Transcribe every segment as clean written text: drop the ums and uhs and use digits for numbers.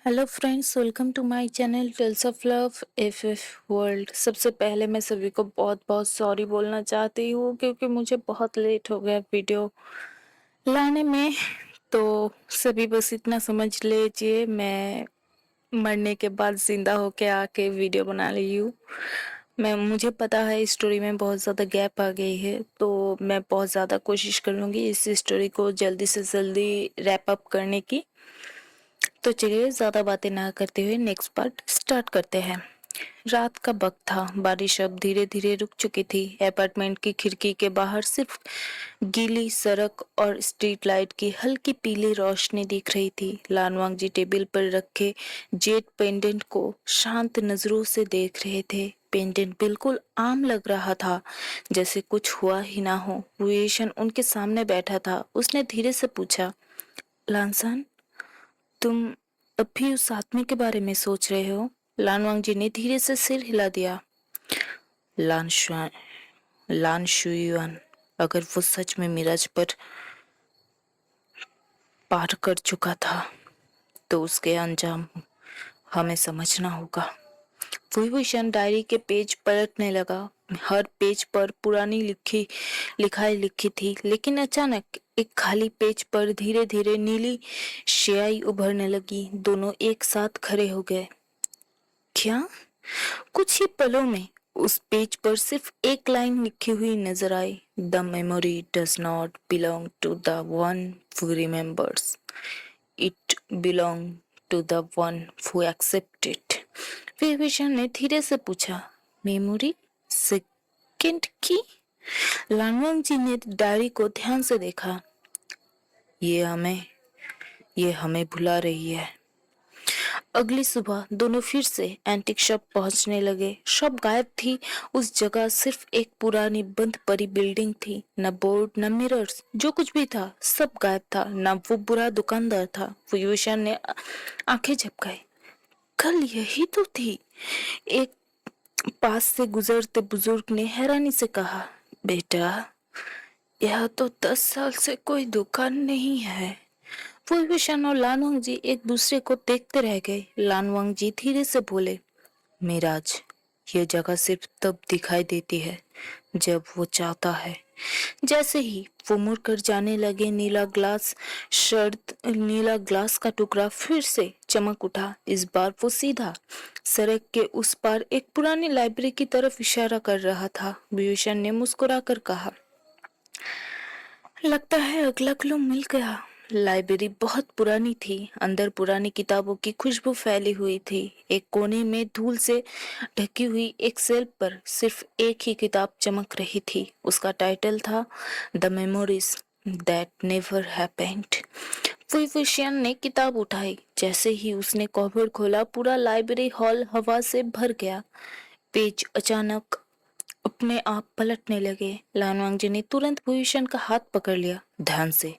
Hello friends, welcome to my channel Tales of Love F World. सबसे पहले मैं सभी को बहुत बहुत सॉरी बोलना चाहती हूँ क्योंकि मुझे बहुत लेट हो गया वीडियो लाने में। तो सभी बस इतना समझ लीजिए, मैं मरने के बाद जिंदा होके आके वीडियो बना रही हूँ। मुझे पता है इस स्टोरी में बहुत ज़्यादा गैप आ गई है, तो मैं बहुत ज़्यादा कोशिश करूँगी इस स्टोरी को जल्दी से जल्दी रैप अप करने की। तो चलिए ज़्यादा बातें ना करते हुए नेक्स्ट पार्ट स्टार्ट करते हैं। रात का वक्त था, बारिश अब धीरे धीरे रुक चुकी थी। अपार्टमेंट की खिड़की के बाहर सिर्फ गीली सड़क और स्ट्रीट लाइट की हल्की पीली रोशनी दिख रही थी। लानवांग जी टेबल पर रखे जेट पेंडेंट को शांत नजरों से देख रहे थे। पेंडेंट बिल्कुल आम लग रहा था, जैसे कुछ हुआ ही ना हो। विवेशन उनके सामने बैठा था। उसने धीरे से पूछा, लानसन, तुम अब भी उस आदमी के बारे में सोच रहे हो? लानवांग जी ने धीरे से सिर हिला दिया। लान शुआ- लान शुयुआन, अगर वो सच में मिराज पर पार कर चुका था तो उसके अंजाम हमें समझना होगा। विभूषण डायरी के पेज पलटने लगा। हर पेज पर पुरानी लिखाई लिखी थी, लेकिन अचानक एक खाली पेज पर धीरे धीरे नीली स्याही उभरने लगी। दोनों एक साथ खड़े हो गए। क्या? कुछ ही पलों में उस पेज पर सिर्फ एक लाइन लिखी हुई नजर आई। The memory does not belong to the one who remembers, it belongs to the one who accept it. Vibhishan ने धीरे से पूछा, मेमोरी सेकंड की? लानवंग जी ने डायरी को ध्यान से देखा। ये हमें ये हमें भुला रही है। अगली सुबह दोनों फिर से एंटीक शॉप पहुंचने लगे। शॉप गायब थी। उस जगह सिर्फ एक पुरानी बंद पड़ी बिल्डिंग थी। न बोर्ड, न मिरर्स, जो कुछ भी था सब गायब था। न वो बुरा दुकानदार था। विभूषण ने आंखें झपकाई। कल यही तो थी, एक पास से गुजरते बुजुर्ग ने हैरानी से कहा। बेटा, यह तो 10 साल से कोई दुकान नहीं है। विभूषण और लानवंग जी एक दूसरे को देखते रह गए। लानवंग जी धीरे से बोले, मिराज, ये जगह सिर्फ तब दिखाई देती है जब वो चाहता है। जैसे ही वो मुड़कर जाने लगे, नीला ग्लास का टुकड़ा फिर से चमक उठा। इस बार वो सीधा सड़क के उस पार एक पुरानी लाइब्रेरी की तरफ इशारा कर रहा था। विभूषण ने मुस्कुराकर कहा, लगता है अगला क्लू मिल गया। लाइब्रेरी बहुत पुरानी थी। अंदर पुरानी किताबों की खुशबू फैली हुई थी। एक कोने में धूल से ढकी हुई एक शेल्फ पर सिर्फ एक ही किताब चमक रही थी। उसका टाइटल था the memories that never happened. Vibhushan ने किताब उठाई। जैसे ही उसने कवर खोला, पूरा लाइब्रेरी हॉल हवा से भर गया। पेज अचानक अपने आप पलटने लगे। लानवांग जी ने तुरंत भूषण का हाथ पकड़ लिया, ध्यान से।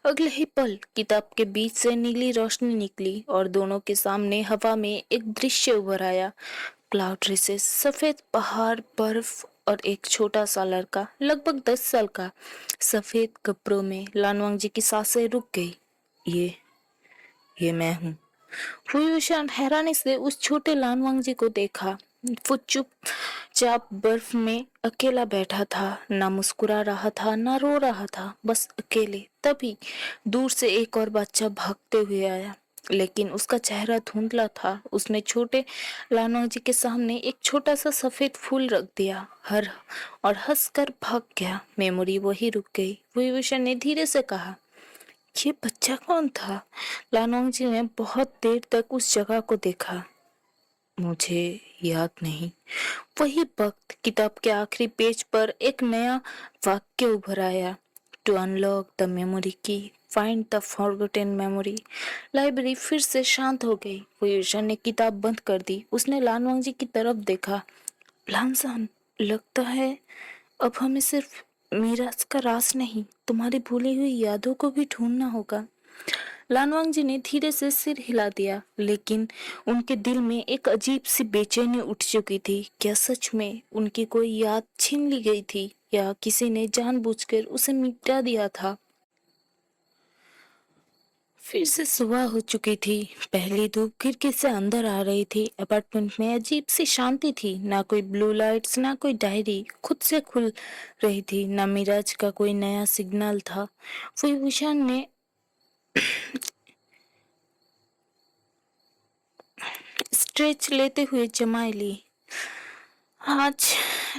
अगले ही पल किताब के बीच से नीली रोशनी निकली और दोनों के सामने हवा में एक दृश्य उभर आया। क्लाउड रेसेस, सफेद पहाड़, बर्फ और एक छोटा सा लड़का लगभग 10 साल का, सफेद कपड़ों में। लानवांग जी की सांसें रुक गई। ये मैं हूँ। भूषण हैरानी से उस छोटे लानवांग जी को देखा। वो चुपचाप बर्फ में अकेला बैठा था, ना मुस्कुरा रहा था ना रो रहा था, बस अकेले। तभी दूर से एक और बच्चा भागते हुए आया, लेकिन उसका चेहरा धुंधला था। उसने छोटे लानवांग जी के सामने एक छोटा सा सफेद फूल रख दिया हर और हंसकर भाग गया। मेमोरी वही रुक गई। भूषण ने धीरे से कहा, ये बच्चा कौन था? लानोंग जी ने बहुत देर तक उस जगह को देखा। मुझे याद नहीं। वही वक्त किताब के आखिरी पेज पर एक नया वाक्य उभर आया। टू अनलॉक द मेमोरी की, find the forgotten memory. Library फिर से शांत हो गई। विभूषण ने किताब बंद कर दी। उसने लानवांग जी की तरफ देखा। लानसान, लगता है अब हमें सिर्फ मीराज का राज नहीं, तुम्हारी भूली हुई यादों को भी ढूंढना होगा। लानवांग जी ने धीरे से सिर हिला दिया, लेकिन उनके दिल में एक अजीब सी बेचैनी उठ चुकी थी। क्या सच में उनकी कोई याद छीन ली गई थी, या किसी ने जानबूझकर उसे मिटा दिया था? फिर से सुबह हो चुकी थी। पहली धूप खिड़की से अंदर आ रही थी। अपार्टमेंट में अजीब सी शांति थी। ना कोई ब्लू लाइट्स, ना कोई डायरी खुद से खुल रही थी, ना मिराज का कोई नया सिग्नल था। विभूषण ने स्ट्रेच लेते हुए जमाई ली। आज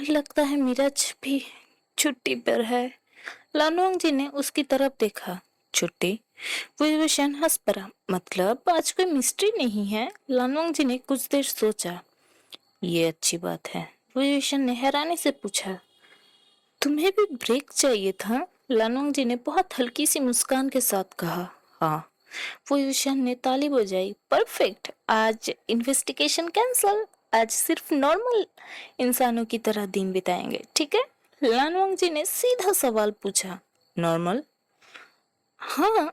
लगता है मिराज भी छुट्टी पर है। लानुआंग जी ने उसकी तरफ देखा। छुट्टी? विभूषण हंस पड़ा। मतलब आज कोई मिस्ट्री नहीं है? लानुआंग जी ने कुछ देर सोचा। ये अच्छी बात है। विभूषण ने हैरानी से पूछा, तुम्हें भी ब्रेक चाहिए था? लानुआंग जी ने बहुत हल्की सी मुस्कान के साथ कहा। हाँ। विभूषण ने ताली बजाई। परफेक्ट। आज इन्वेस्टिगेशन कैंसल। आज सिर्फ नॉर्मल इंसानों की तरह दिन बिताएंगे, ठीक है? लानुआंग जी ने सीधा सवाल पूछा। नॉर्मल? हाँ।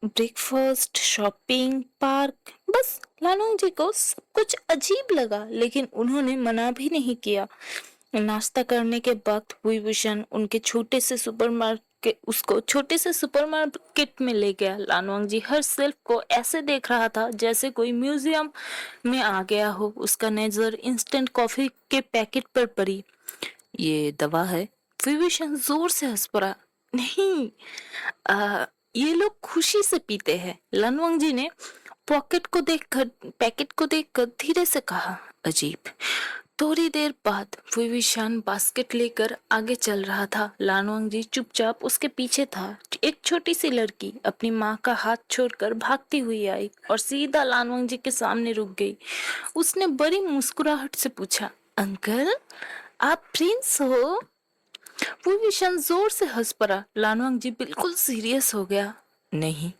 ब्रेकफास्ट, शॉपिंग, पार्क, बस। लानुआंग जी को सब कुछ अजीब लगा, लेकिन उन्होंने मना भी नहीं किया। नाश्ता करने के वक्त विभूषण उसको छोटे से सुपरमार्केट में ले गया। लानुआंग जी हर सेल्फ को ऐसे देख रहा था जैसे कोई म्यूजियम में आ गया हो। उसका नजर इंस्टेंट कॉफी के पैकेट पर पड़ी। ये दवा है? विभूषण जोर से हंस पड़ा। नहीं, ये लोग खुशी से पीते हैं। लानुआंग जी ने पैकेट को देखकर धीरे से कहा। अजीब। थोड़ी देर बाद विभीषण बास्केट लेकर आगे चल रहा था। लानुआंग जी चुपचाप उसके पीछे था। एक छोटी सी लड़की अपनी माँ का हाथ छोड़कर भागती हुई आई और सीधा लानुआंग जी के सामने रुक गई। उसने बड़ी मुस्कुराहट से पूछा, अंकल, आप प्रिंस हो? विभीषण जोर से हंस पड़ा। लानुआंग जी बिल्कुल सीरियस हो गया। नहीं।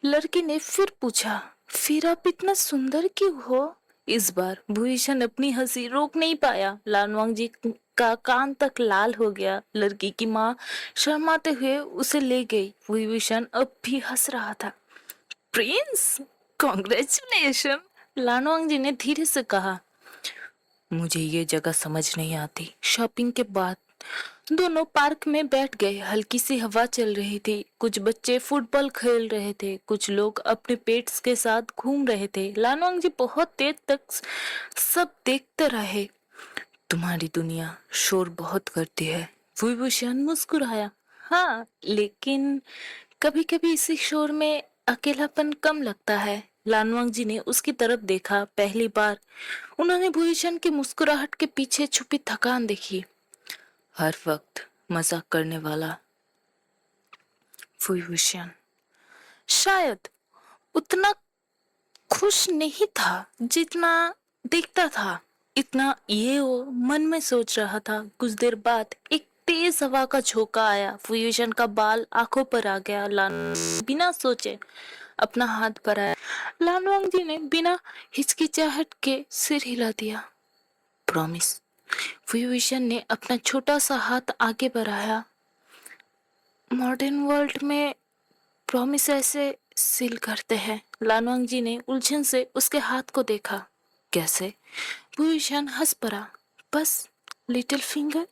लड़की ने फिर पूछा, फिर आप इतना सुंदर क्यों हो? इस बार भूषण अपनी हंसी रोक नहीं पाया। लानुआंग जी का कान तक लाल हो गया। लड़की की माँ शर्माते हुए उसे ले गई। भूषण अब भी हंस रहा था। Prince, congratulation. लानुआंग जी ने धीरे से कहा। मुझे ये जगह समझ नहीं आती। शॉपिंग के बाद दोनों पार्क में बैठ गए। हल्की सी हवा चल रही थी। कुछ बच्चे फुटबॉल खेल रहे थे, कुछ लोग अपने पेट्स के साथ घूम रहे थे। लानुआंग जी बहुत देर तक सब देखते रहे। तुम्हारी दुनिया शोर बहुत करती है। विभूषण मुस्कुराया। हाँ, लेकिन कभी कभी इसी शोर में अकेलापन कम लगता है। लानुआंग जी ने उसकी तरफ देखा। पहली बार उन्होंने भूषण की मुस्कुराहट के पीछे छुपी थकान देखी। हर वक्त मजाक करने वाला। विभूषण शायद उतना खुश नहीं था जितना दिखता था। इतना ये वो मन में सोच रहा था। कुछ देर बाद एक तेज हवा का झोंका आया। विभूषण का बाल आंखों पर आ गया। बिना सोचे अपना हाथ बढ़ाया। लानुआंग जी ने बिना हिचकिचाहट के सिर हिला दिया। प्रॉमिस। विभूषण ने अपना छोटा सा हाथ आगे बढ़ाया। मॉडर्न वर्ल्ड में प्रॉमिस ऐसे सील करते हैं। लानुआंग जी ने उलझन से उसके हाथ को देखा। कैसे? भूषण हंस पड़ा। बस लिटिल फिंगर।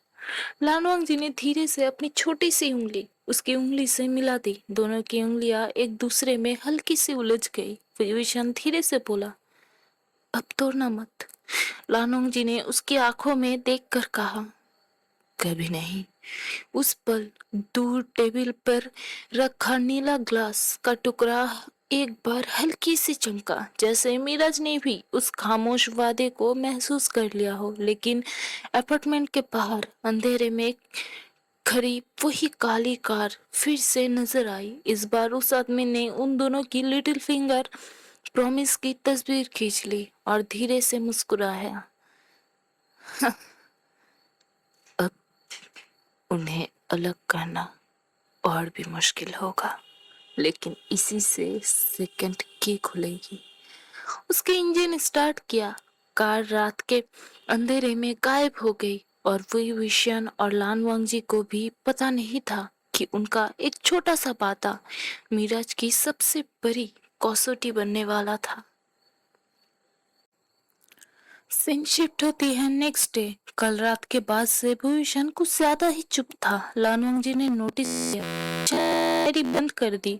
लानुआंग जी ने धीरे से अपनी छोटी सी उंगली उसकी उंगली से मिला दी। दोनों की उंगलियां एक दूसरे में हल्की सी उलझ गई। भूषण धीरे से बोला, अब तोड़ना मत। लानुआंग जी ने उसकी आंखों में देखकर कहा, कभी नहीं। उस पल दूर टेबल पर रखा नीला ग्लास का टुकड़ा एक बार हल्की सी चमका, जैसे मिराज ने भी उस खामोश वादे को महसूस कर लिया हो। लेकिन अपार्टमेंट के बाहर अंधेरे में खड़ी वही काली कार फिर से नजर आई। इस बार उस आदमी ने उन दोनों की लिटिल फिंगर प्रॉमिस की तस्वीर खींच ली और धीरे से मुस्कुराया। अब उन्हें अलग करना और भी मुश्किल होगा, लेकिन इसी से सेकंड की खुलेगी। उसके इंजन स्टार्ट किया। कार रात के अंधेरे में गायब हो गई और विभूषण और लानुआंग जी को भी पता नहीं था कि उनका एक छोटा सा बाता मिराज की सबसे बड़ी कसौटी बनने वाला था। सीन शिफ्ट होती है नेक्स्ट डे। कल रात के बाद से भूषण कुछ ज्यादा ही चुप था। लानुआंग जी ने नोटिस किया, डायरी बंद कर दी।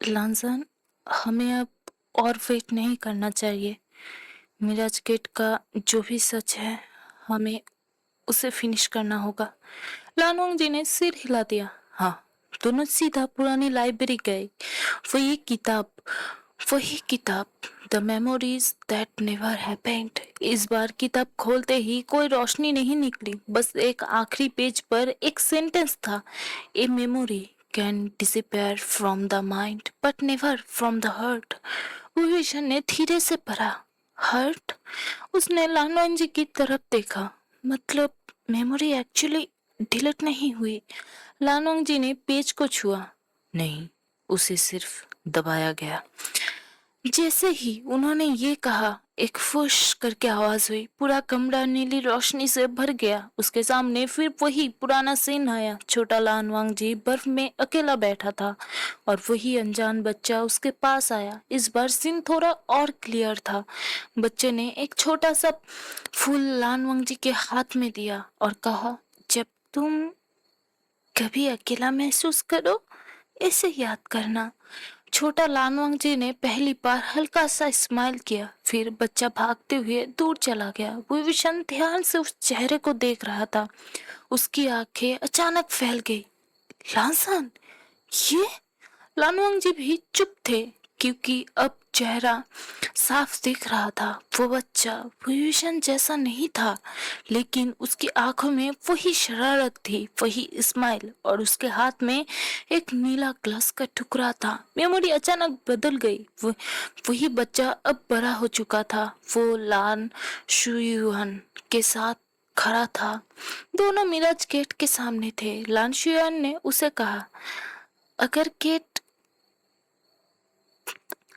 लांसन, हमें अब और वेट नहीं करना चाहिए। मिराज गेट का जो भी सच है, हमें उसे फिनिश करना होगा। लानोंग जी ने सिर हिला दिया। हाँ। दोनों सीधा पुरानी लाइब्रेरी गए। वही किताब, वही किताब, the memories that never happened. इस बार किताब खोलते ही कोई रोशनी नहीं निकली, बस एक आखिरी पेज पर एक सेंटेंस था। A memory can disappear from the mind but never from the heart. Vibhishan ने धीरे से पढ़ा। हर्ट? उसने लालवान जी की तरफ देखा। मतलब मेमोरी एक्चुअली डिलीट नहीं हुई। लानोंग जी ने पेज को छुआ। नहीं, उसे सिर्फ दबाया गया। जैसे ही उन्होंने ये कहा, एक फुश करके आवाज हुई। पूरा कमरा नीली रोशनी से भर गया। उसके सामने फिर वही पुराना सीन आया। छोटा लानवांग जी बर्फ में अकेला बैठा था और वही अनजान बच्चा उसके पास आया। इस बार सीन थोड़ा और क्लियर था। बच्चे ने एक छोटा सा फूल लानवांग जी के हाथ में दिया और कहा, जब तुम कभी अकेला महसूस करो, इसे याद करना। छोटा लानवांग जी ने पहली बार हल्का सा स्माइल किया। फिर बच्चा भागते हुए दूर चला गया। विभीषण ध्यान से उस चेहरे को देख रहा था। उसकी आंखें अचानक फैल गई। लांसन, ये? लानवांग जी भी चुप थे, क्योंकि अब चेहरा साफ दिख रहा था। वो बच्चा विभीषण जैसा नहीं था, लेकिन उसकी आंखों में वही शरारत थी, वही स्माइल, और उसके हाथ में एक नीला ग्लास का टुकड़ा था। मेमोरी अचानक बदल गई। वही बच्चा अब बड़ा हो चुका था। वो लान शुयुआन के साथ खड़ा था। दोनों मिराज गेट के सामने थे। लान शुयुआन ने उसे कहा, अगर गेट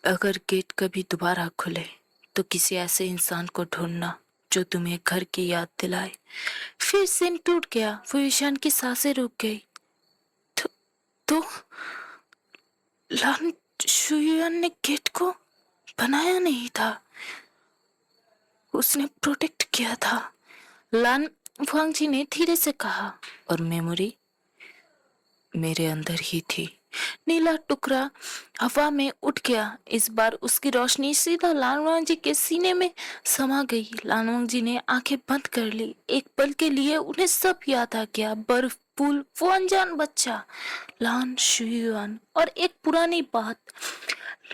अगर गेट कभी दोबारा खुले तो किसी ऐसे इंसान को ढूंढना जो तुम्हें घर की याद दिलाए। फिर सीन टूट गया। विभीषण की सांसें रुक गई। तो लान शुयुआन ने गेट को बनाया नहीं था, उसने प्रोटेक्ट किया था। लान वांगजी ने धीरे से कहा, और मेमोरी मेरे अंदर ही थी। नीला टुकड़ा हवा में उठ गया। इस बार उसकी रोशनी सीधा लानवांग जी के सीने में समा गई। लानवांग जी ने आंखें बंद कर ली। एक पल के लिए उन्हें सब याद आ गया। बर्फ, पुल, वो अनजान बच्चा, लान शुयुआन, और एक पुरानी बात।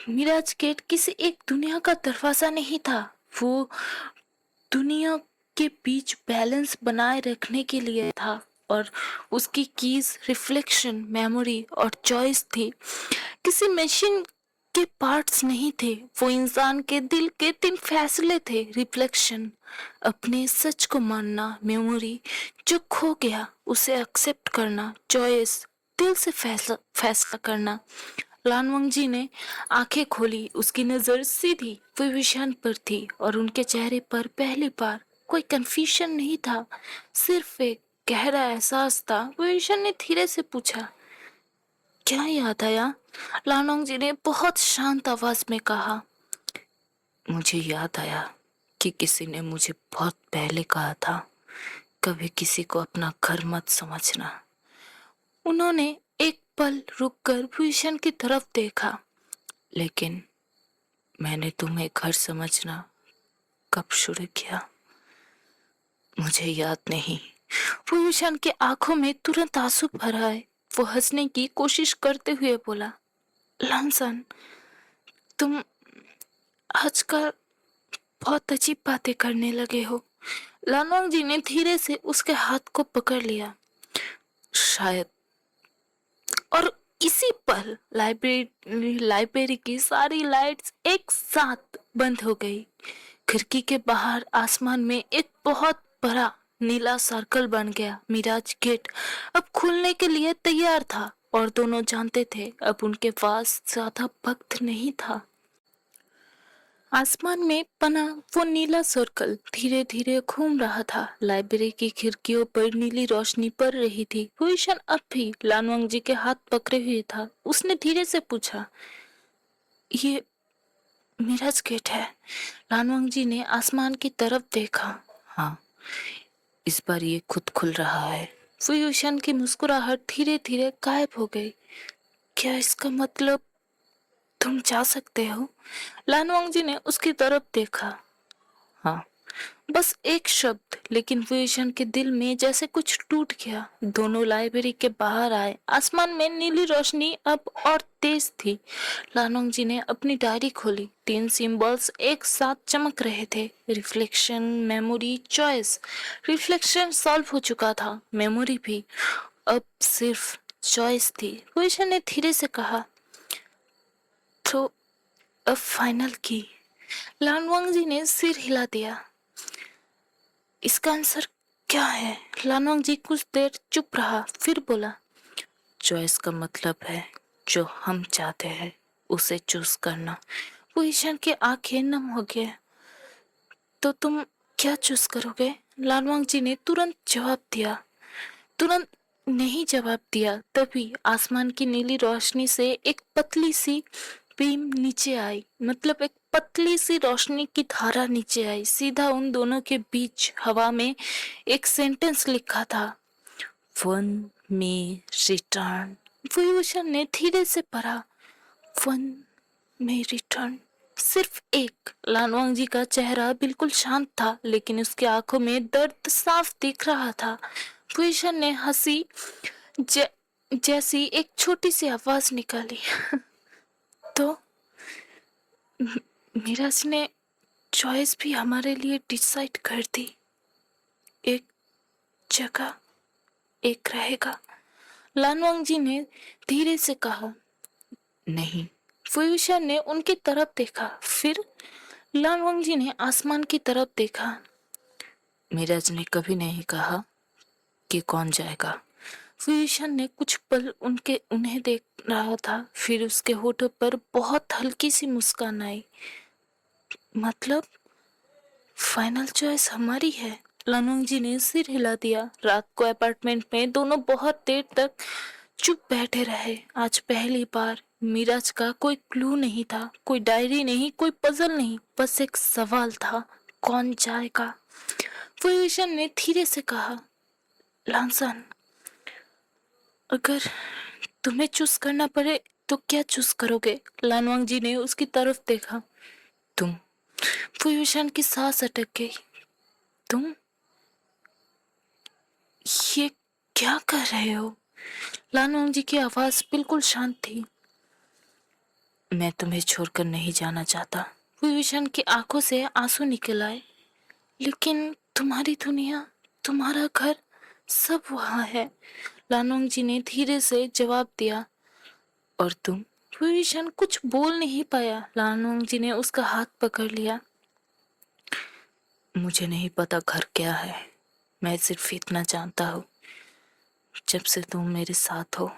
मिराज गेट किसी एक दुनिया का दरवाजा नहीं था, वो दुनिया के बीच बैलेंस बनाए रखने के लिए था। और उसकी कीज रिफ्लेक्शन, मेमोरी और चॉइस थी, किसी मशीन के पार्ट्स नहीं थे। वो इंसान के दिल के 3 फैसले थे। रिफ्लेक्शन, अपने सच को मानना। मेमोरी, जो खो गया उसे एक्सेप्ट करना। चॉइस, दिल से फैसला फैसला करना। लानवंग जी ने आंखें खोली। उसकी नजर सीधी विभीषण पर थी और उनके चेहरे पर पहली बार कोई कंफ्यूजन नहीं था, सिर्फ एक गहरा एहसास था। विभीषण ने धीरे से पूछा, क्या याद आया? लानोंग जी ने बहुत शांत आवाज में कहा, मुझे याद आया कि किसी ने मुझे बहुत पहले कहा था, कभी किसी को अपना घर मत समझना। उन्होंने एक पल रुककर भूषण की तरफ देखा। लेकिन मैंने तुम्हें घर समझना कब शुरू किया, मुझे याद नहीं। भूषण के आंखों में तुरंत आंसू भर आए। वो हंसने की कोशिश करते हुए बोला, लांसन, तुम आजकल बहुत अजीब बातें करने लगे हो। लानोंग जी ने धीरे से उसके हाथ को पकड़ लिया। शायद। और इसी पल लाइब्रेरी की सारी लाइट्स एक साथ बंद हो गई। खिड़की के बाहर आसमान में एक बहुत बड़ा नीला सर्कल बन गया। मिराज गेट अब खुलने के लिए तैयार था और दोनों जानते थे अब उनके पास ज्यादा वक्त नहीं था। आसमान में बना वो नीला सर्कल धीरे धीरे घूम रहा था। लाइब्रेरी की खिड़कियों पर नीली रोशनी पड़ रही थी। भूषण अब भी लानवांग जी के हाथ पकड़े हुए था। उसने धीरे से पूछा, ये मिराज गेट है? लानवांग जी ने आसमान की तरफ देखा। हाँ, इस बार ये खुद खुल रहा है। भूषण की मुस्कुराहट धीरे धीरे गायब हो गई। क्या इसका मतलब तुम जा सकते हो। लानवांग जी ने उसकी तरफ देखा। हाँ, बस एक शब्द, लेकिन विजन के दिल में जैसे कुछ टूट गया। दोनों लाइब्रेरी के बाहर आए। आसमान में नीली रोशनी अब और तेज थी। लानोंग जी ने अपनी डायरी खोली। 3 सिंबल्स एक साथ चमक रहे थे। Reflection, memory, choice. Reflection solve हो चुका था, मेमोरी भी। अब सिर्फ चॉइस थी। विजन ने धीरे से कहा, तो अब फाइनल की। लानवांग जी ने सिर हिला दिया। इसका आंसर क्या है? लानवांग जी कुछ देर चुप रहा, फिर बोला, चॉइस का मतलब है जो हम चाहते हैं उसे चूज करना। वो ईशान की आंखें नम हो गए। तो तुम क्या चूज करोगे? लानवांग जी ने तुरंत जवाब दिया। तुरंत नहीं जवाब दिया, तभी आसमान की नीली रोशनी से एक पतली सी बीम नीचे आई। मतलब एक पतली सी रोशनी की धारा नीचे आई, सीधा उन दोनों के बीच। हवा में एक सेंटेंस लिखा था, वन में रिटर्न। विभूषण ने धीरे से पढ़ा, वन में रिटर्न। सिर्फ एक। लानवांग जी का चेहरा बिल्कुल शांत था, लेकिन उसकी आंखों में दर्द साफ दिख रहा था। विभूषण ने हंसी जैसी एक छोटी सी आवाज निकाली। तो मीराज ने चॉइस भी हमारे लिए डिसाइड कर दी। एक जगह एक रहेगा। लानवांग जी ने धीरे से कहा, नहीं। विभूषण ने उनकी तरफ देखा, फिर लानवांग जी ने आसमान की तरफ देखा। मीराज ने कभी नहीं कहा कि कौन जाएगा। विभूषण ने कुछ पल उन्हें देख रहा था, फिर उसके होठों पर बहुत हल्की सी मुस्कान आई। मतलब फाइनल चॉइस हमारी है? लानवांग जी ने सिर हिला दिया। रात को अपार्टमेंट में दोनों बहुत देर तक चुप बैठे रहे। आज पहली बार मिराज का कोई क्लू नहीं था, कोई डायरी नहीं, कोई पजल नहीं, बस एक सवाल था, कौन जाएगा? विभूषण ने धीरे से कहा, लांसन, अगर तुम्हें चूज करना पड़े तो क्या चूज करोगे? लानवांग जी ने उसकी तरफ देखा। तुम। विभूषण की सांस अटक गई। तुम ये क्या कर रहे हो? लानवांग जी की आवाज बिल्कुल शांत थी। मैं तुम्हें छोड़कर नहीं जाना चाहता। विभूषण की आंखों से आंसू निकल आए। लेकिन तुम्हारी दुनिया, तुम्हारा घर, सब वहाँ है। लानवांग जी ने धीरे से जवाब दिया। और तुम? विभूषण कुछ बोल नहीं पाया। लानवांग जी ने उसका हाथ पकड़ लिया। मुझे नहीं पता घर क्या है, मैं सिर्फ इतना जानता हूँ, जब से तुम मेरे साथ हो,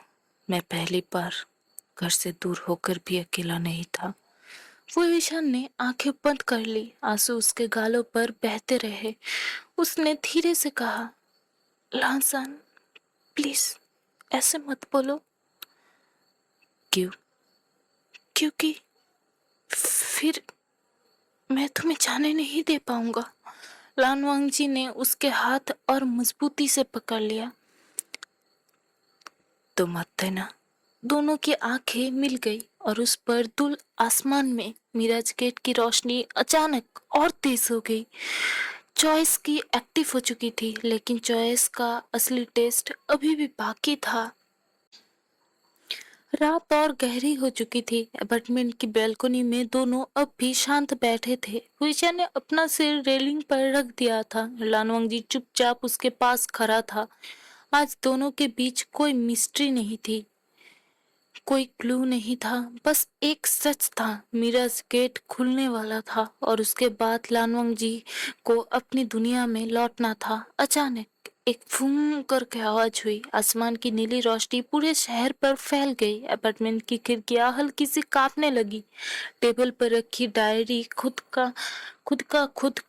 मैं पहली बार घर से दूर होकर भी अकेला नहीं था। विभूषण ने आंखें बंद कर ली। आंसू उसके गालों पर बहते रहे। उसने धीरे से कहा, लांसन, प्लीज ऐसे मत बोलो। क्यों? क्योंकि फिर मैं तुम्हें जाने नहीं दे पाऊंगा। लानवांग जी ने उसके हाथ और मजबूती से पकड़ लिया। तो मत देना। दोनों की आंखें मिल गई और उस पर दुल आसमान में मिराज गेट की रोशनी अचानक और तेज हो गई। चॉइस की एक्टिव हो चुकी थी, लेकिन चॉइस का असली टेस्ट अभी भी बाकी था। रात और गहरी हो चुकी थी। अपार्टमेंट की बैल्कनी में दोनों अब भी शांत बैठे थे। विजय ने अपना सिर रेलिंग पर रख दिया था। लानवांग जी चुपचाप उसके पास खड़ा था। आज दोनों के बीच कोई मिस्ट्री नहीं थी, कोई क्लू नहीं था, बस एक सच था, मिराज गेट खुलने वाला था और उसके बाद लानवांग जी को अपनी दुनिया में लौटना था। अचानक एक फूं करके आवाज हुई। आसमान की नीली रोशनी पूरे शहर पर फैल गई। अपार्टमेंट की खिड़कियां हल्की सी कांपने लगी। टेबल पर रखी डायरी खुद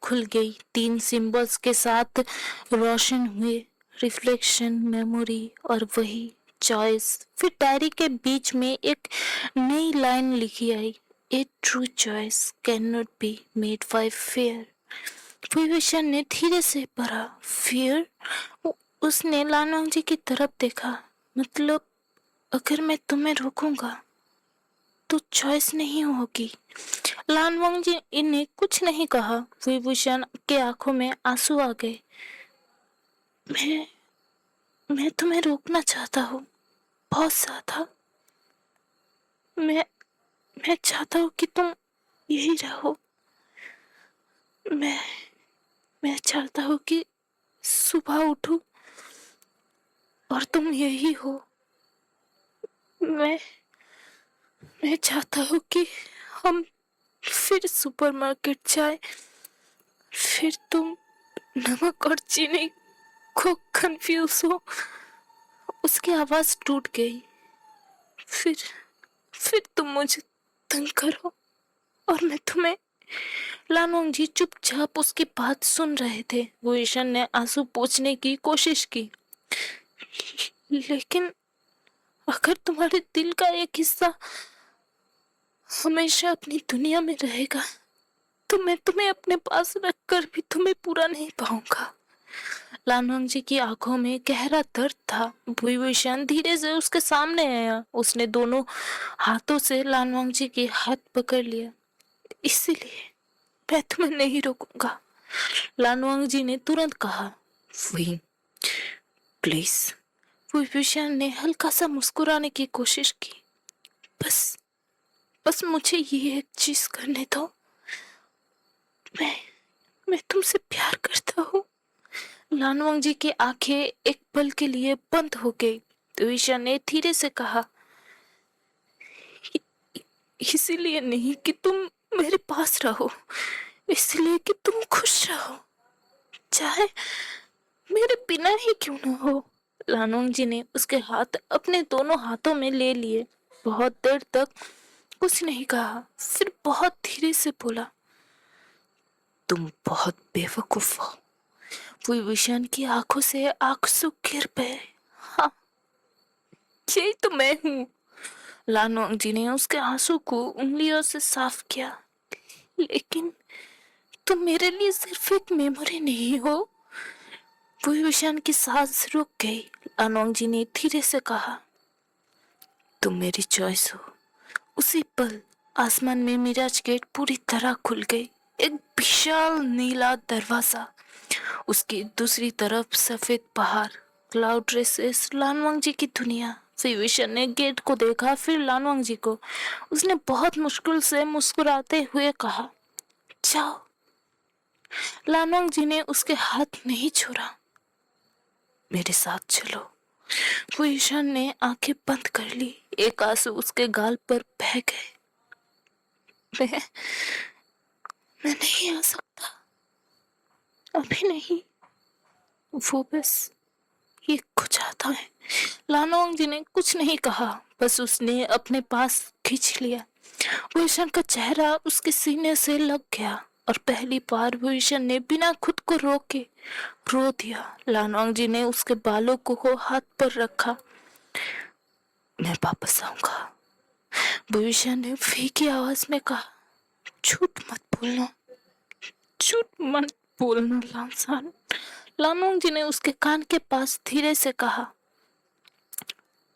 खुल गई। 3 सिंबल्स के साथ रोशन हुए, रिफ्लेक्शन, मेमोरी और वही चॉइस। फिर डायरी के बीच में एक नई लाइन लिखी आई, a true choice can not be made by fear. Vibhushan ने धीरे से पढ़ा, फियर? उसने लानवांग जी की तरफ देखा। मतलब अगर मैं तुम्हें रोकूंगा तो चॉइस नहीं होगी। लानवांग जी इन्हें कुछ नहीं कहा। विभूषण के आंखों में आंसू आ गए। मैं मैं तुम्हें रोकना चाहता हूँ, बहुत ज्यादा। मैं मैं चाहता हूँ कि तुम यही रहो। मैं मैं चाहता हूँ कि सुबह उठूं और तुम यही हो। मैं मैं चाहता हूँ कि हम फिर सुपरमार्केट जाए, फिर तुम नमक और चीनी को कंफ्यूज हो। उसकी आवाज टूट गई। फिर फिर तुम मुझे तंग करो और मैं तुम्हें। लानोंग जी चुपचाप उसकी बात सुन रहे थे। वो ईशन ने आंसू पोंछने की कोशिश की। लेकिन अगर तुम्हारे दिल का एक हिस्सा हमेशा अपनी दुनिया में रहेगा तो मैं तुम्हें अपने पास रखकर भी तुम्हें पूरा नहीं पाऊंगा। लानवांग जी की आंखों में गहरा दर्द था। भूषण धीरे से उसके सामने आया। उसने दोनों हाथों से लानवांग जी के हाथ पकड़ लिया। इसीलिए मैं तुम्हें नहीं रोकूंगा, लानवांग जी ने तुरंत कहा। वही प्लीज। भूषण ने हल्का सा मुस्कुराने की कोशिश की। बस बस मुझे ये एक चीज करने दो। मैं मैं तुमसे प्यार करता हूँ। लानवांग जी की आंखें एक पल के लिए बंद हो गई। तो ईशा ने धीरे से कहा, इसीलिए नहीं कि तुम मेरे पास रहो, इसलिए कि तुम खुश रहो, चाहे मेरे बिना ही क्यों ना हो। लानवांग जी ने उसके हाथ अपने दोनों हाथों में ले लिए। बहुत देर तक कुछ नहीं कहा, फिर बहुत धीरे से बोला, तुम बहुत बेवकूफ हो। विभूषण की आंखों से आंसू गिर पड़े। हाँ, यही तो मैं हूँ। लानवांग जी ने उसके आंसू को उंगलियों से साफ किया। लेकिन तुम मेरे लिए सिर्फ एक मेमोरी नहीं हो। विभूषण की सांस रुक गई। लानवांग जी ने धीरे से कहा, तुम मेरी चॉइस हो। उसी पल आसमान में मिराज गेट पूरी तरह खुल गई। एक विशाल नीला दरवाजा, उसकी दूसरी तरफ सफेद पहाड़, क्लाउड रेसेस, लानवांग जी की दुनिया। विभीषण ने गेट को देखा, फिर लानवांग जी को। उसने बहुत मुश्किल से मुस्कुराते हुए कहा, जाओ। लानवांग जी ने उसके हाथ नहीं छोड़ा। मेरे साथ चलो। विभीषण ने आंखें बंद कर ली। एक आंसू उसके गाल पर बह गए। मैं मैं नहीं आ सकता, अभी नहीं। वो बस ये कुछ आता है। लानोंग जी ने कुछ नहीं कहा, बस उसने अपने पास खींच लिया। भूषण का चेहरा उसके सीने से लग गया और पहली बार भूषण ने बिना खुद को रोके रो दिया। लानोंग जी ने उसके बालों को हाथ पर रखा। मैं वापस आऊंगा, भूषण ने फीकी आवाज में कहा। झूठ मत बोलना, झूठ मत बोलना लानसान। लानोंग जी ने उसके कान के पास धीरे से कहा,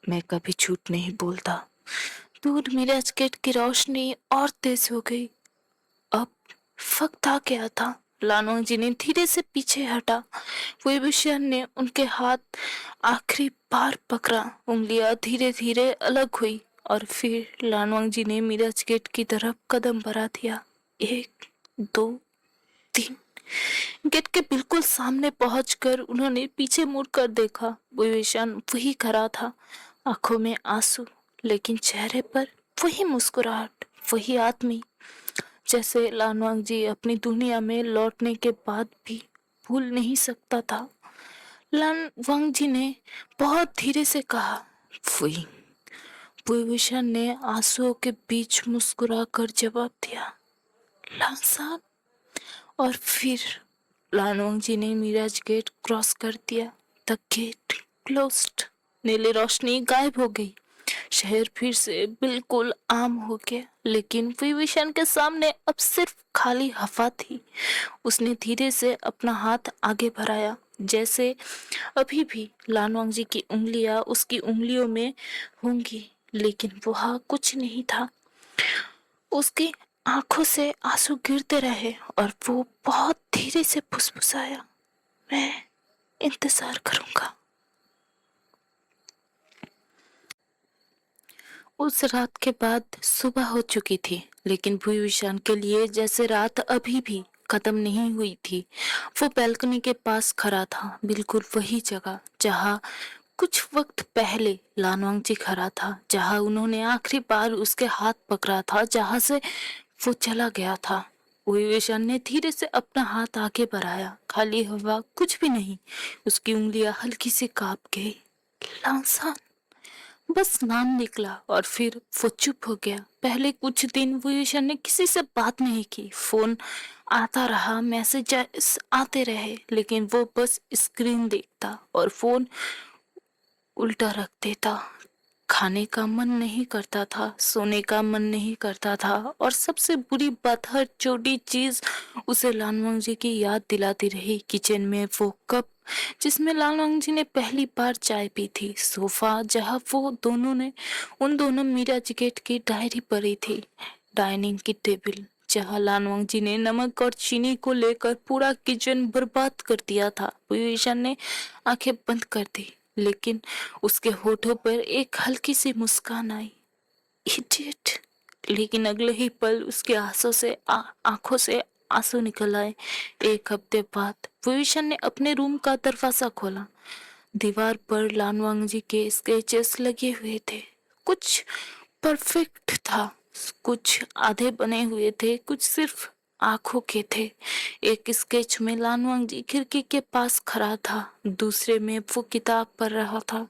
मैं कभी झूठ नहीं बोलता। दूर मिराज गेट की रोशनी और तेज हो गई। अब वक्त आ गया था। लानोंग जी ने धीरे से पीछे हटा। विभूषण ने उनके हाथ आखिरी बार पकड़ा। उंगलियां धीरे धीरे अलग हुई और फिर लानोंग जी ने मिराज गेट की तरफ कदम बढ़ा दिया। 1, 2, 3। गेट के बिल्कुल सामने पहुंचकर उन्होंने पीछे मुड़कर देखा। विभीषण वही खड़ा था, आंखों में आंसू, लेकिन चेहरे पर वही मुस्कुराहट, वही आदमी जैसे लानवांग जी अपनी दुनिया में लौटने के बाद भी भूल नहीं सकता था। लानवांग जी ने बहुत धीरे से कहा, वही। विभीषण ने आंसुओं के बीच मुस्कुराकर जवाब दिया, लानसान। और फिर लानवांग जी ने मिराज गेट क्रॉस कर दिया। The gate closed. नीली रोशनी गायब हो गई। शहर फिर से बिल्कुल आम हो गया, लेकिन विभीषण के सामने अब सिर्फ खाली हवा थी। उसने धीरे से अपना हाथ आगे बढ़ाया, जैसे अभी भी लानवांग जी की उंगलियां उसकी उंगलियों में होंगी, लेकिन वह कुछ नहीं था। उसकी आंखों से आंसू गिरते रहे और वो बहुत धीरे से फुसफुसाया, मैं इंतजार करूंगा। उस रात के बाद सुबह हो चुकी थी, लेकिन भूविशान के लिए जैसे रात अभी भी खत्म नहीं हुई थी। वो बैल्कनी के पास खड़ा था, बिल्कुल वही जगह जहाँ कुछ वक्त पहले लानवांगजी खड़ा था, जहाँ उन्होंने आखिरी बार उसके हाथ पकड़ा था, जहाँ से वो चला गया था। भूविशान ने धीरे से अपना हाथ आगे बढ़ाया, खाली हवा, कुछ भी नहीं। उसकी उंगलियां हल्की सी कांप गई। लांसान, बस नाम निकला और फिर वो चुप हो गया। पहले कुछ दिन भूषण ने किसी से बात नहीं की। फोन आता रहा, मैसेजेस आते रहे, लेकिन वो बस स्क्रीन देखता और फोन उल्टा रख देता। खाने का मन नहीं करता था, सोने का मन नहीं करता था, और सबसे बुरी बात, हर छोटी चीज उसे लालवांग जी की याद दिलाती रही। किचन में वो कप जिसमें लालवांग जी ने पहली बार चाय पी थी, सोफा जहाँ वो दोनों ने उन दोनों मीरा जिगेट की डायरी पढ़ी थी, डाइनिंग की टेबल जहाँ लालवांग जी ने नमक और चीनी को लेकर पूरा किचन बर्बाद कर दिया था। ईशान ने आंखें बंद कर दी, लेकिन उसके होठों पर एक हल्की सी मुस्कान आई। इडियट! लेकिन अगले ही पल उसके आंखों से आंसू निकल आए। एक हफ्ते बाद विभीषण ने अपने रूम का दरवाजा खोला। दीवार पर लानवांग जी के स्केचेस लगे हुए थे। कुछ परफेक्ट था, कुछ आधे बने हुए थे, कुछ सिर्फ आंखों के थे। एक स्केच में लानवांग जी खिड़की के पास खड़ा था, दूसरे में वो किताब पढ़ रहा था,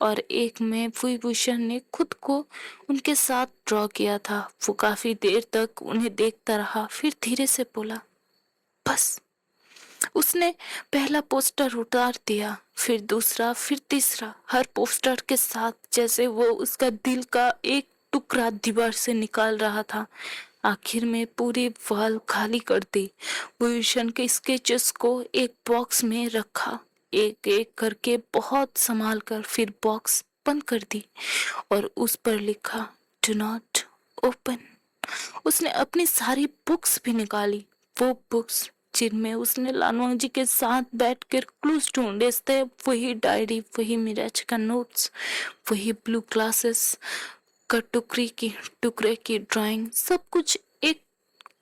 और एक में विभूषण ने खुद को उनके साथ ड्रॉ किया था। वो काफी देर तक उन्हें देखता रहा, फिर धीरे से बोला, बस। उसने पहला पोस्टर उतार दिया, फिर दूसरा, फिर तीसरा, हर पोस्टर के साथ जैसे वो उसका दिल का एक टुकड़ा दीवार से निकाल रहा था। आखिर में पूरी वॉल खाली कर दी। भूषण के स्केचेस को एक बॉक्स में रखा, एक एक करके बहुत संभाल कर, फिर बॉक्स बंद कर दी और उस पर लिखा, डू नॉट ओपन। उसने अपनी सारी बुक्स भी निकाली, वो बुक्स जिनमें उसने लानवांग जी के साथ बैठकर क्लूज ढूंढे थे, वही डायरी, वही मिराज का नोट्स, वही ब्लू ग्लासेस का टुकड़े की ड्राइंग, सब कुछ एक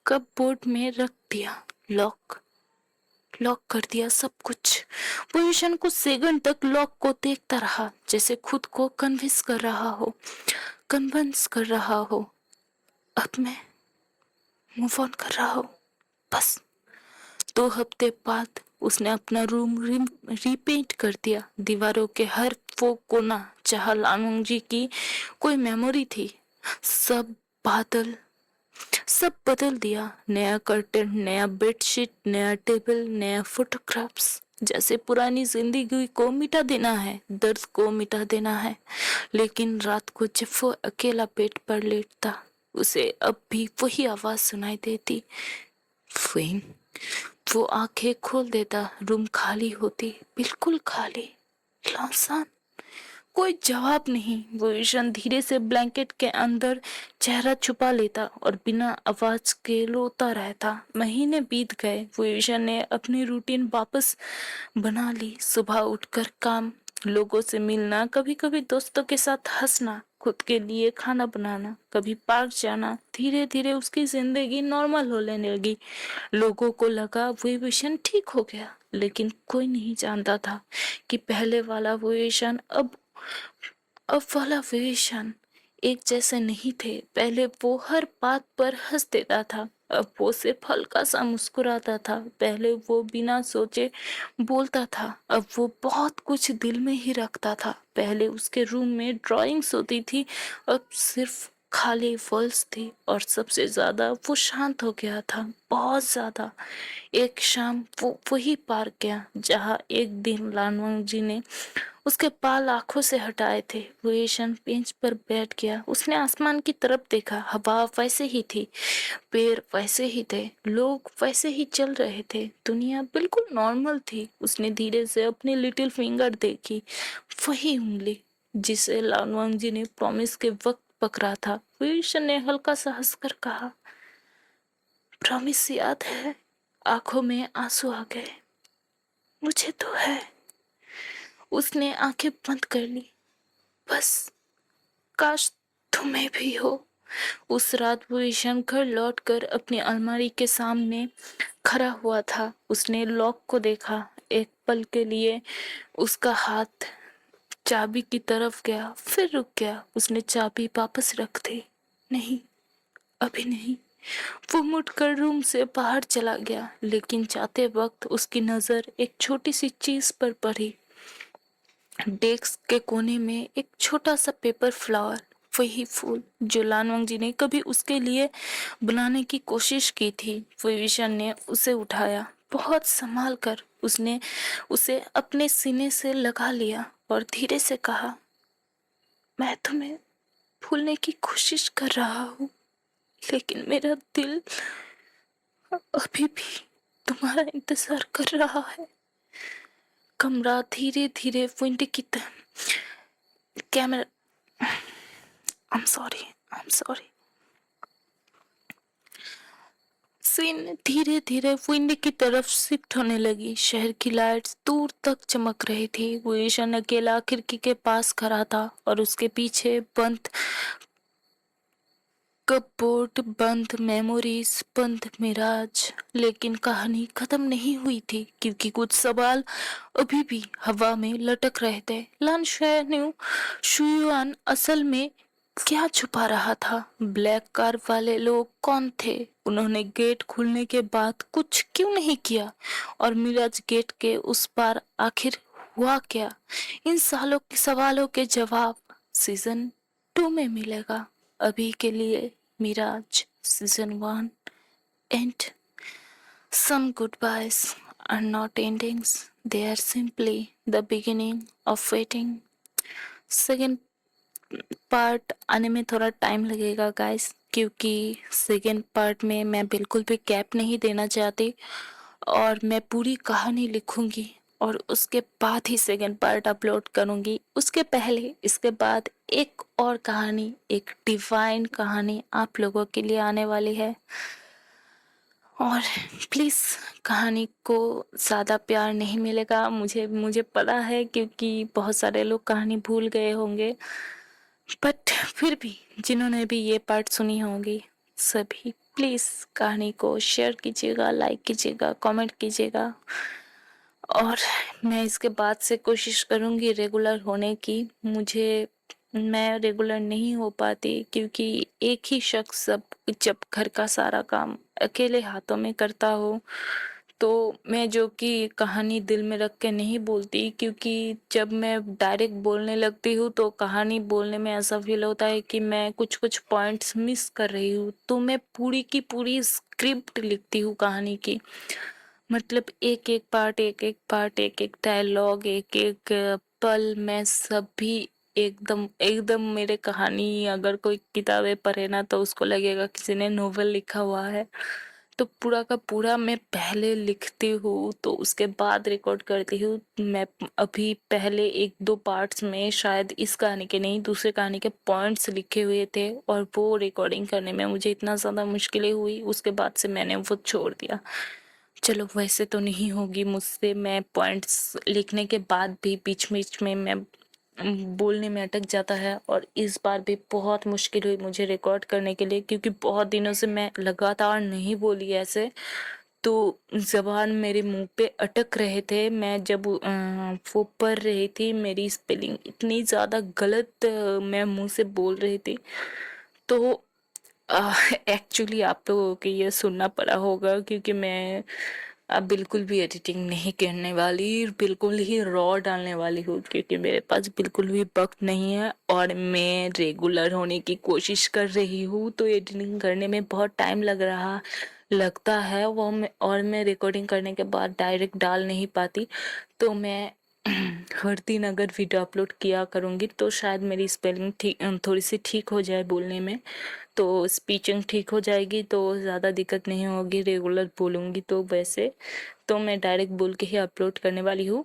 कपबोर्ड में रख दिया। लॉक लॉक कर दिया सब कुछ। पोजीशन कुछ सेकंड तक लॉक को देखता रहा, जैसे खुद को कन्विंस कर रहा हो, अब मैं मूव ऑन कर रहा हूँ, बस। 2 हफ्ते बाद उसने अपना रूम रीपेंट कर दिया। दीवारों के हर वो कोना जहाँ लालवांग जी की कोई मेमोरी थी, सब बादल सब बदल दिया। नया कर्टन, नया बेडशीट, नया टेबल, नया फोटोग्राफ्स, जैसे पुरानी जिंदगी को मिटा देना है, दर्द को मिटा देना है। लेकिन रात को जब वो अकेला बेड पर लेटता, उसे अब भी वही आवाज सुनाई देती, फिंग। वो आंखें खोल देता, रूम खाली होती, बिल्कुल खाली, लौसान, कोई जवाब नहीं। वो ईशान धीरे से ब्लैंकेट के अंदर चेहरा छुपा लेता और बिना आवाज के रोता रहता। महीने बीत गए। वो ईशान ने अपनी रूटीन वापस बना ली। सुबह उठकर काम, लोगों से मिलना, कभी कभी दोस्तों के साथ हंसना, खुद के लिए खाना बनाना, कभी पार्क जाना। धीरे धीरे उसकी जिंदगी नॉर्मल होने लगी। लोगों को लगा वो ईशान ठीक हो गया, लेकिन कोई नहीं जानता था कि पहले वाला वो ईशान अब वाला विवेशन एक जैसे नहीं थे। पहले वो हर बात पर हंस देता था, अब वो सिर्फ हल्का सा मुस्कुराता था। पहले वो बिना सोचे बोलता था, अब वो बहुत कुछ दिल में ही रखता था। पहले उसके रूम में ड्राइंग्स होती थी, अब सिर्फ खाली वॉल्स थी। और सबसे ज्यादा वो शांत हो गया था, बहुत ज्यादा। एक शाम वो वही पार्क गया जहाँ एक दिन लानवांग जी ने उसके बाल आंखों से हटाए थे। वो ईशान बेंच पर बैठ गया। उसने आसमान की तरफ देखा, हवा वैसे ही थी, पेड़ वैसे ही थे, लोग वैसे ही चल रहे थे, दुनिया बिल्कुल नॉर्मल थी। उसने धीरे से अपनी लिटिल फिंगर देखी, वही उंगली जिसे लानवांग जी ने प्रॉमिस के वक्त पकड़ा था, विभीषण ने हल्का सा हंसकर कहा, प्रॉमिस याद है? आंखों में आंसू आ गए। मुझे तो है। उसने आंखें बंद कर ली। बस काश तुम्हें भी हो। उस रात वो ईशान घर लौटकर अपनी अलमारी के सामने खड़ा हुआ था। उसने लॉक को देखा। एक पल के लिए उसका हाथ चाबी की तरफ गया, फिर रुक गया। उसने चाबी वापस रख दी। नहीं, अभी नहीं। वो मुड़कर रूम से बाहर चला गया, लेकिन जाते वक्त उसकी नजर एक छोटी सी चीज पर पड़ी। डेस्क के कोने में एक छोटा सा पेपर फ्लावर, वही फूल जो लानवंग जी ने कभी उसके लिए बनाने की कोशिश की थी। विभीषण ने उसे उठाया, बहुत संभाल कर। उसने उसे अपने सीने से लगा लिया और धीरे से कहा, मैं तुम्हें भूलने की कोशिश कर रहा हूँ, लेकिन मेरा दिल अभी भी तुम्हारा इंतजार कर रहा है। कमरा धीरे धीरे विंड की camera I am sorry scene धीरे धीरे विंड की तरफ शिफ्ट होने लगी। शहर की लाइट्स दूर तक चमक रही थी। वो ईशान अकेला खिड़की के पास खड़ा था और उसके पीछे बंद कपबोर्ड, बंद मेमोरीज, बंद मिराज। लेकिन कहानी खत्म नहीं हुई थी, क्योंकि कुछ सवाल अभी भी हवा में लटक रहे थे। लान शेन्यू शुयुआन असल में क्या छुपा रहा था? ब्लैक कार वाले लोग कौन थे? उन्होंने गेट खुलने के बाद कुछ क्यों नहीं किया? और मिराज गेट के उस पार आखिर हुआ क्या? इन सालों के सवालों के जवाब सीजन 2 में मिलेगा। अभी के लिए Mirage season 1 end some goodbyes are not endings, they are simply the beginning of waiting. Second part आने में थोड़ा टाइम लगेगा गाइस, क्योंकि सेकेंड पार्ट में मैं बिल्कुल भी गैप नहीं देना चाहती और मैं पूरी कहानी लिखूंगी और उसके बाद ही सेकेंड पार्ट अपलोड करूंगी। उसके पहले इसके बाद एक और कहानी, एक डिवाइन कहानी आप लोगों के लिए आने वाली है। और प्लीज़ कहानी को ज़्यादा प्यार नहीं मिलेगा, मुझे मुझे पता है, क्योंकि बहुत सारे लोग कहानी भूल गए होंगे। बट फिर भी जिन्होंने भी ये पार्ट सुनी होंगी, सभी प्लीज़ कहानी को शेयर कीजिएगा, लाइक कीजिएगा, कमेंट कीजिएगा। और मैं इसके बाद से कोशिश करूँगी रेगुलर होने की। मैं रेगुलर नहीं हो पाती, क्योंकि एक ही शख्स जब घर का सारा काम अकेले हाथों में करता हो, तो मैं जो कि कहानी दिल में रख के नहीं बोलती, क्योंकि जब मैं डायरेक्ट बोलने लगती हूँ तो कहानी बोलने में ऐसा फील होता है कि मैं कुछ कुछ पॉइंट्स मिस कर रही हूँ। तो मैं पूरी की पूरी स्क्रिप्ट लिखती हूँ कहानी की, मतलब एक एक पार्ट, एक एक पार्ट, एक एक डायलॉग, एक एक पल, मैं सभी एकदम एकदम मेरे कहानी अगर कोई किताबें पढ़े ना तो उसको लगेगा किसी ने नोवेल लिखा हुआ है। तो पूरा का पूरा मैं पहले लिखती हूँ तो उसके बाद रिकॉर्ड करती हूँ। मैं अभी पहले एक दो पार्ट्स में शायद इस कहानी के नहीं, दूसरे कहानी के पॉइंट्स लिखे हुए थे और वो रिकॉर्डिंग करने में मुझे इतना ज़्यादा मुश्किलें हुई, उसके बाद से मैंने वो छोड़ दिया। चलो वैसे तो नहीं होगी मुझसे, मैं पॉइंट्स लिखने के बाद भी बीच बीच में मैं बोलने में अटक जाता है। और इस बार भी बहुत मुश्किल हुई मुझे रिकॉर्ड करने के लिए, क्योंकि बहुत दिनों से मैं लगातार नहीं बोली ऐसे, तो जबान मेरे मुंह पे अटक रहे थे। मैं जब वो पढ़ रही थी, मेरी स्पेलिंग इतनी ज़्यादा गलत मैं मुंह से बोल रही थी। तो एक्चुअली आप लोगों को ये सुनना पड़ा होगा, क्योंकि मैं अब बिल्कुल भी एडिटिंग नहीं करने वाली, बिल्कुल ही रॉ डालने वाली हूँ, क्योंकि मेरे पास बिल्कुल भी वक्त नहीं है और मैं रेगुलर होने की कोशिश कर रही हूँ। तो एडिटिंग करने में बहुत टाइम लगता है और मैं रिकॉर्डिंग करने के बाद डायरेक्ट डाल नहीं पाती। तो मैं हर दिन अगर वीडियो अपलोड किया करूँगी तो शायद मेरी स्पेलिंग थोड़ी सी ठीक हो जाए बोलने में, तो स्पीचिंग ठीक हो जाएगी, तो ज़्यादा दिक्कत नहीं होगी, रेगुलर बोलूँगी। तो वैसे तो मैं डायरेक्ट बोल के ही अपलोड करने वाली हूँ।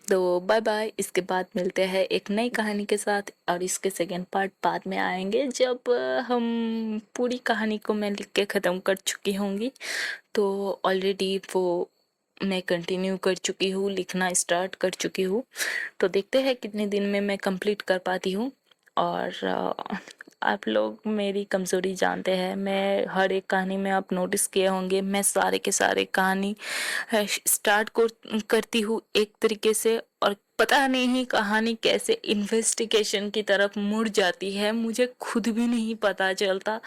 तो बाय बाय, इसके बाद मिलते हैं एक नई कहानी के साथ, और इसके सेकंड पार्ट बाद में आएंगे जब हम पूरी कहानी को मैं लिख के ख़त्म कर चुकी होंगी। तो ऑलरेडी वो मैं कंटिन्यू कर चुकी हूँ, लिखना स्टार्ट कर चुकी हूँ। तो देखते हैं कितने दिन में मैं कंप्लीट कर पाती हूँ। और आप लोग मेरी कमज़ोरी जानते हैं, मैं हर एक कहानी में आप नोटिस किए होंगे, मैं सारे के सारे कहानी स्टार्ट को करती हूँ एक तरीके से, और पता नहीं कहानी कैसे इन्वेस्टिगेशन की तरफ मुड़ जाती है, मुझे खुद भी नहीं पता चलता।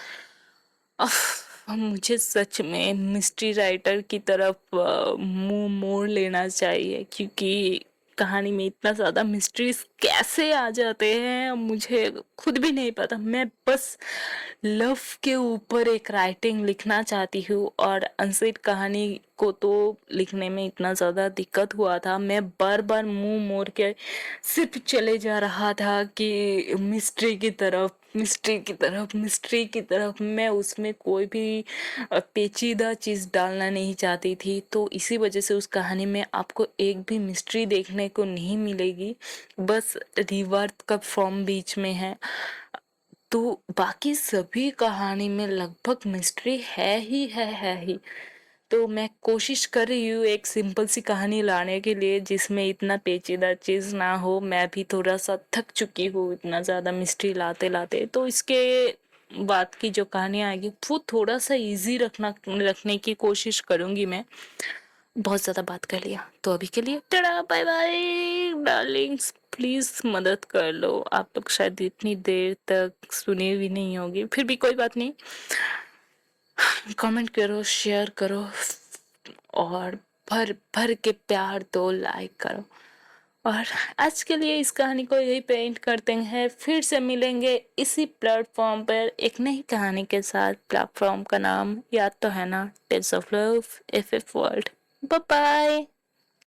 मुझे सच में मिस्ट्री राइटर की तरफ मुंह मोड़ लेना चाहिए, क्योंकि कहानी में इतना ज़्यादा मिस्ट्रीज कैसे आ जाते हैं मुझे खुद भी नहीं पता। मैं बस लव के ऊपर एक राइटिंग लिखना चाहती हूँ, और अनसेड कहानी को तो लिखने में इतना ज़्यादा दिक्कत हुआ था, मैं बार बार मुंह मोड़ के सिर्फ चले जा रहा था कि मिस्ट्री की तरफ, मिस्ट्री की तरफ, मिस्ट्री की तरफ। मैं उसमें कोई भी पेचीदा चीज़ डालना नहीं चाहती थी, तो इसी वजह से उस कहानी में आपको एक भी मिस्ट्री देखने को नहीं मिलेगी, बस रिवर्स का फॉर्म बीच में है। तो बाकी सभी कहानी में लगभग मिस्ट्री है ही। तो मैं कोशिश कर रही हूँ एक सिंपल सी कहानी लाने के लिए जिसमें इतना पेचीदा चीज़ ना हो। मैं भी थोड़ा सा थक चुकी हूँ इतना ज़्यादा मिस्ट्री लाते लाते, तो इसके बाद की जो कहानी आएगी वो थोड़ा सा इजी रखने की कोशिश करूँगी मैं। बहुत ज़्यादा बात कर लिया, तो अभी के लिए tata bye bye darlings. Please मदद कर लो, आप लोग शायद इतनी देर तक सुने भी नहीं होगी, फिर भी कोई बात नहीं। कमेंट करो, शेयर करो, और भर भर के प्यार दो, लाइक करो। और आज के लिए इस कहानी को यही पेंट करते हैं, फिर से मिलेंगे इसी प्लेटफॉर्म पर एक नई कहानी के साथ। प्लेटफॉर्म का नाम याद तो है ना, Tales of Love FF World. Bye bye.